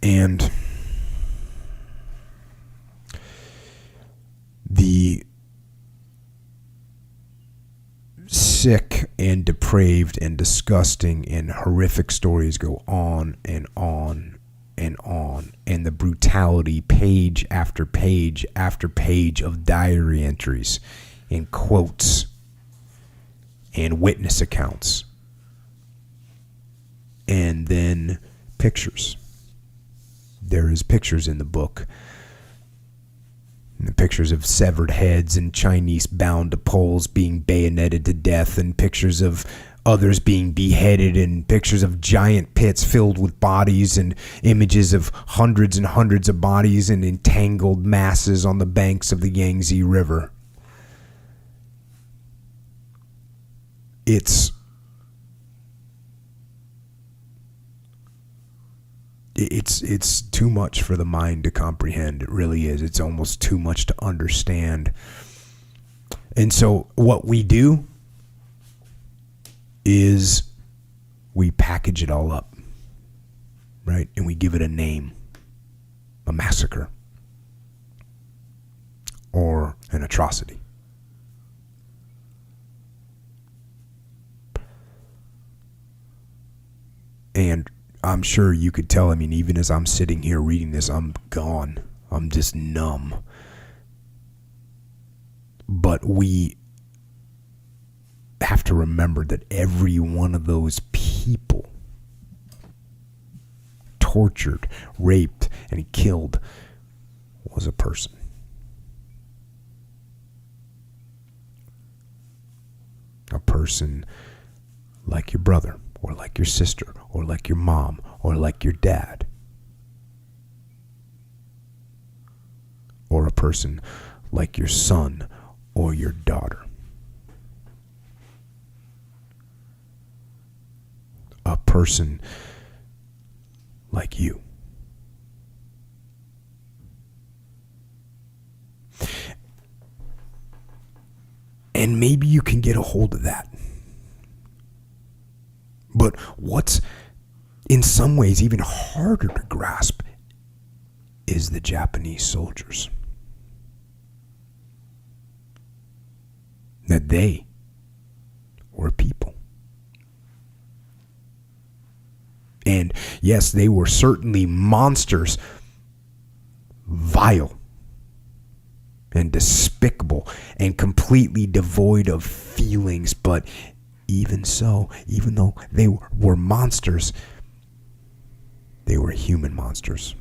And the sick and depraved and disgusting and horrific stories go on and on and on. And the brutality, page after page after page of diary entries and quotes and witness accounts. And then pictures. There is pictures in the book. And the pictures of severed heads and Chinese bound to poles being bayoneted to death, and pictures of others being beheaded, and pictures of giant pits filled with bodies, and images of hundreds and hundreds of bodies and entangled masses on the banks of the Yangtze River. It's too much for the mind to comprehend. It really is. It's almost too much to understand. And so what we do is we package it all up, right? And we give it a name, a massacre, or an atrocity. And I'm sure you could tell, I mean, even as I'm sitting here reading this, I'm gone. I'm just numb. But we have to remember that every one of those people tortured, raped, and killed was a person. A person like your brother, or like your sister, or like your mom, or like your dad. Or a person like your son or your daughter. A person like you. And maybe you can get a hold of that. But what's in some ways even harder to grasp is the Japanese soldiers. That they were people. And yes, they were certainly monsters, vile and despicable and completely devoid of feelings, but even so, even though they were monsters, they were human monsters.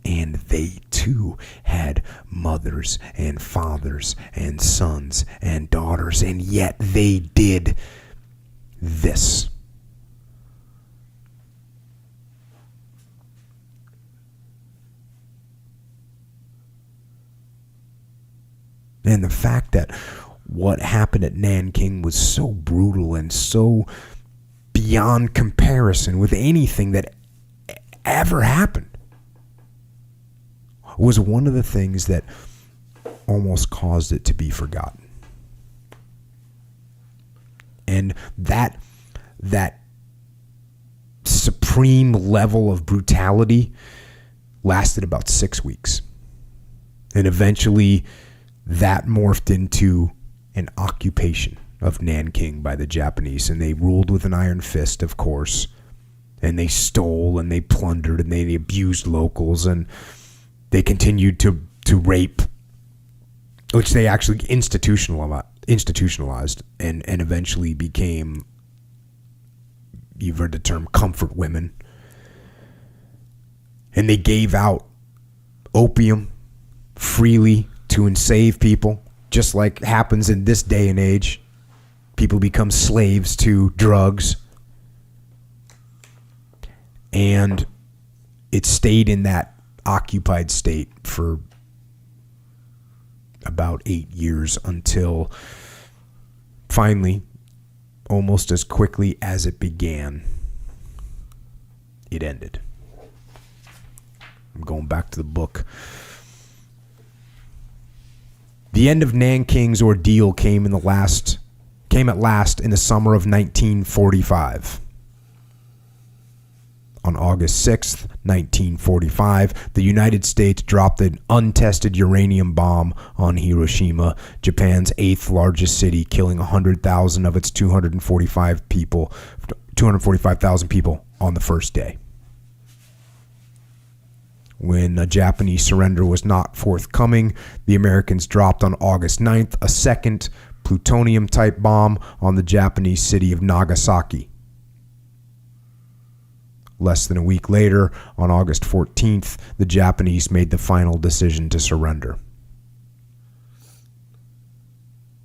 And they too had mothers and fathers and sons and daughters, and yet they did this. And the fact that what happened at Nanking was so brutal and so beyond comparison with anything that ever happened was one of the things that almost caused it to be forgotten. And that supreme level of brutality lasted about 6 weeks. And eventually that morphed into an occupation of Nanking by the Japanese, and they ruled with an iron fist, of course, and they stole and they plundered and they abused locals, and they continued to rape, which they actually institutionalized and eventually became, you've heard the term, comfort women. And they gave out opium freely to enslave people. Just like happens in this day and age, people become slaves to drugs. And it stayed in that occupied state for about 8 years until finally, almost as quickly as it began, it ended. I'm going back to the book. The end of Nanking's ordeal came at last in the summer of 1945. On August 6th, 1945, the United States dropped an untested uranium bomb on Hiroshima, Japan's 8th largest city, killing 100,000 of its 245,000 people on the first day. When a Japanese surrender was not forthcoming, the Americans dropped on August 9th a second plutonium-type bomb on the Japanese city of Nagasaki. Less than a week later, on August 14th, the Japanese made the final decision to surrender.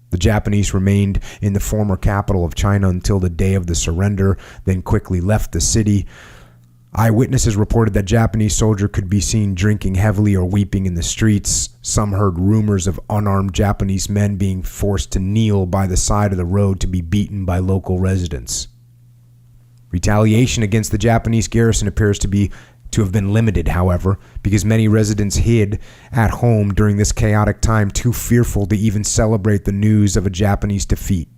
The Japanese remained in the former capital of China until the day of the surrender, then quickly left the city. Eyewitnesses reported that Japanese soldiers could be seen drinking heavily or weeping in the streets. Some heard rumors of unarmed Japanese men being forced to kneel by the side of the road to be beaten by local residents. Retaliation against the Japanese garrison appears to have been limited, however, because many residents hid at home during this chaotic time, too fearful to even celebrate the news of a Japanese defeat.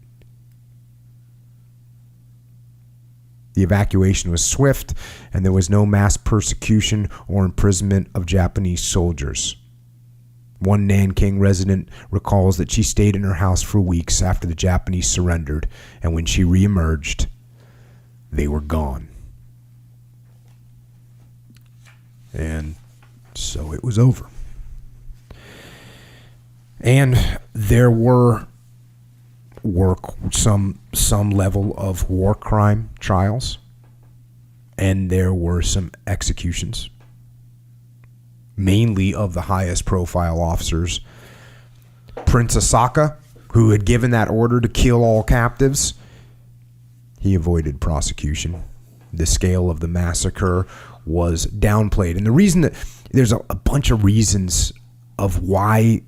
The evacuation was swift, and there was no mass persecution or imprisonment of Japanese soldiers. One Nanking resident recalls that she stayed in her house for weeks after the Japanese surrendered, and when she reemerged, they were gone. And so it was over. And there were some level of war crime trials, and there were some executions, mainly of the highest profile officers. Prince Asaka, who had given that order to kill all captives, he avoided prosecution. The scale of the massacre was downplayed. And the reason that there's a bunch of reasons of why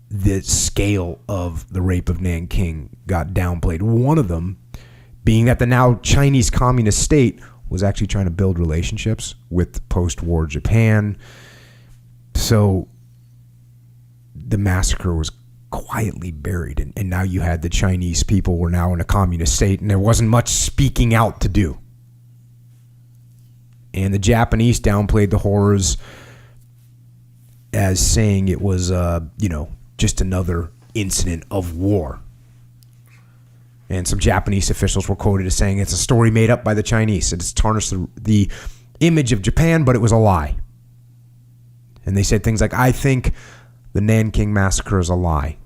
the scale of the Rape of Nanking got downplayed. One of them being that the now Chinese communist state was actually trying to build relationships with post-war Japan. So the massacre was quietly buried, and now you had the Chinese people were now in a communist state, and there wasn't much speaking out to do. And the Japanese downplayed the horrors as saying it was just another incident of war. And some Japanese officials were quoted as saying it's a story made up by the Chinese. It's tarnished the image of Japan, but it was a lie. And they said things like, I think the Nanking massacre is a lie.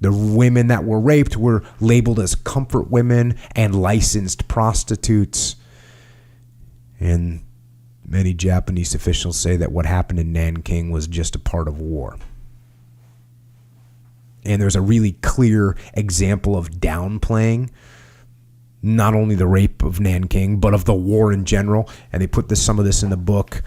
The women that were raped were labeled as comfort women and licensed prostitutes. And many Japanese officials say that what happened in Nanking was just a part of war. And there's a really clear example of downplaying not only the Rape of Nanking, but of the war in general. And they put some of this in the book.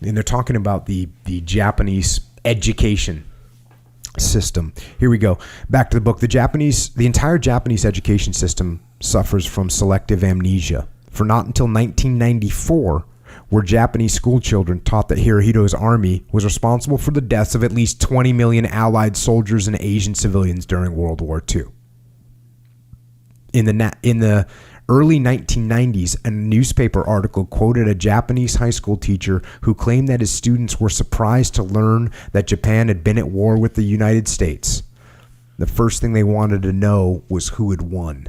And they're talking about the Japanese education system. Here we go. Back to the book. The entire Japanese education system suffers from selective amnesia. For not until 1994 were Japanese school children taught that Hirohito's army was responsible for the deaths of at least 20 million Allied soldiers and Asian civilians during World War II. In the early 1990s, a newspaper article quoted a Japanese high school teacher who claimed that his students were surprised to learn that Japan had been at war with the United States. The first thing they wanted to know was who had won.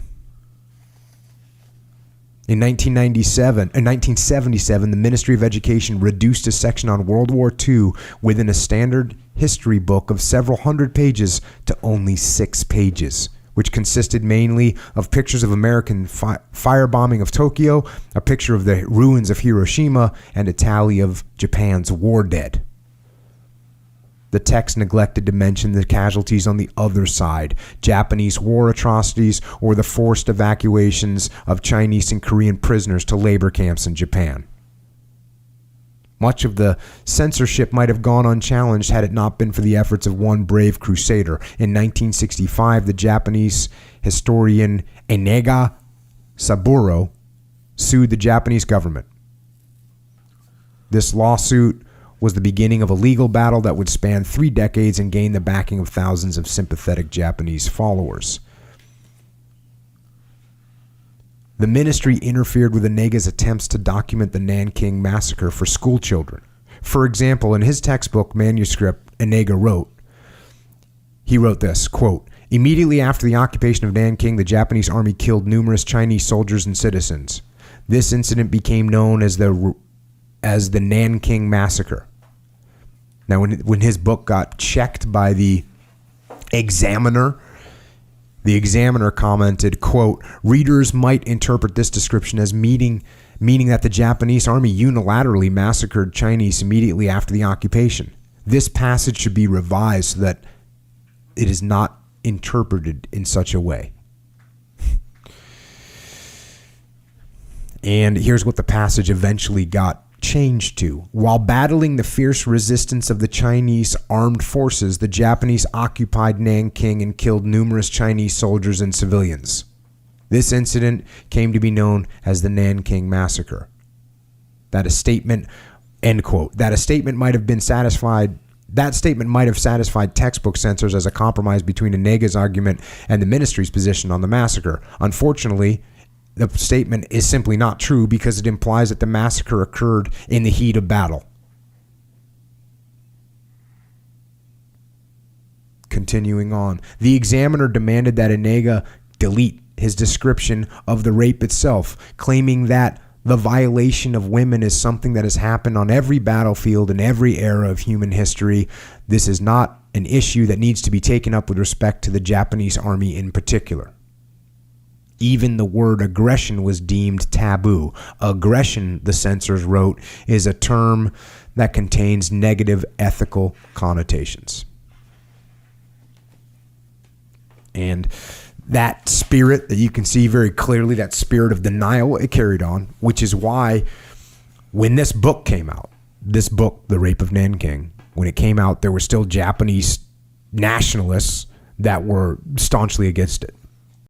In 1977, the Ministry of Education reduced a section on World War II within a standard history book of several hundred pages to only 6 pages, which consisted mainly of pictures of American firebombing of Tokyo, a picture of the ruins of Hiroshima, and a tally of Japan's war dead. The text neglected to mention the casualties on the other side, Japanese war atrocities, or the forced evacuations of Chinese and Korean prisoners to labor camps in Japan. Much of the censorship might have gone unchallenged had it not been for the efforts of one brave crusader. In 1965, the Japanese historian Enega Saburo sued the Japanese government. This lawsuit was the beginning of a legal battle that would span 3 decades and gain the backing of thousands of sympathetic Japanese followers. The ministry interfered with Onega's attempts to document the Nanking massacre for school children. For example, in his textbook manuscript, Onega wrote this, quote, "Immediately after the occupation of Nanking, the Japanese army killed numerous Chinese soldiers and citizens. This incident became known as the Nanking Massacre." Now, when his book got checked by the Examiner commented, quote, "Readers might interpret this description as meaning that the Japanese army unilaterally massacred Chinese immediately after the occupation. This passage should be revised so that it is not interpreted in such a way." And here's what the passage eventually got changed to. "While battling the fierce resistance of the Chinese armed forces, the Japanese occupied Nanking and killed numerous Chinese soldiers and civilians. This incident came to be known as the Nanking Massacre." That statement might have satisfied textbook censors as a compromise between Onega's argument and the ministry's position on the massacre. Unfortunately, the statement is simply not true because it implies that the massacre occurred in the heat of battle. Continuing on, the Examiner demanded that Onega delete his description of the rape itself, claiming that the violation of women is something that has happened on every battlefield in every era of human history. This is not an issue that needs to be taken up with respect to the Japanese army in particular. Even the word aggression was deemed taboo. Aggression, the censors wrote, is a term that contains negative ethical connotations. And that spirit that you can see very clearly, that spirit of denial, it carried on, which is why when this book came out, this book, The Rape of Nanking, when it came out, there were still Japanese nationalists that were staunchly against it.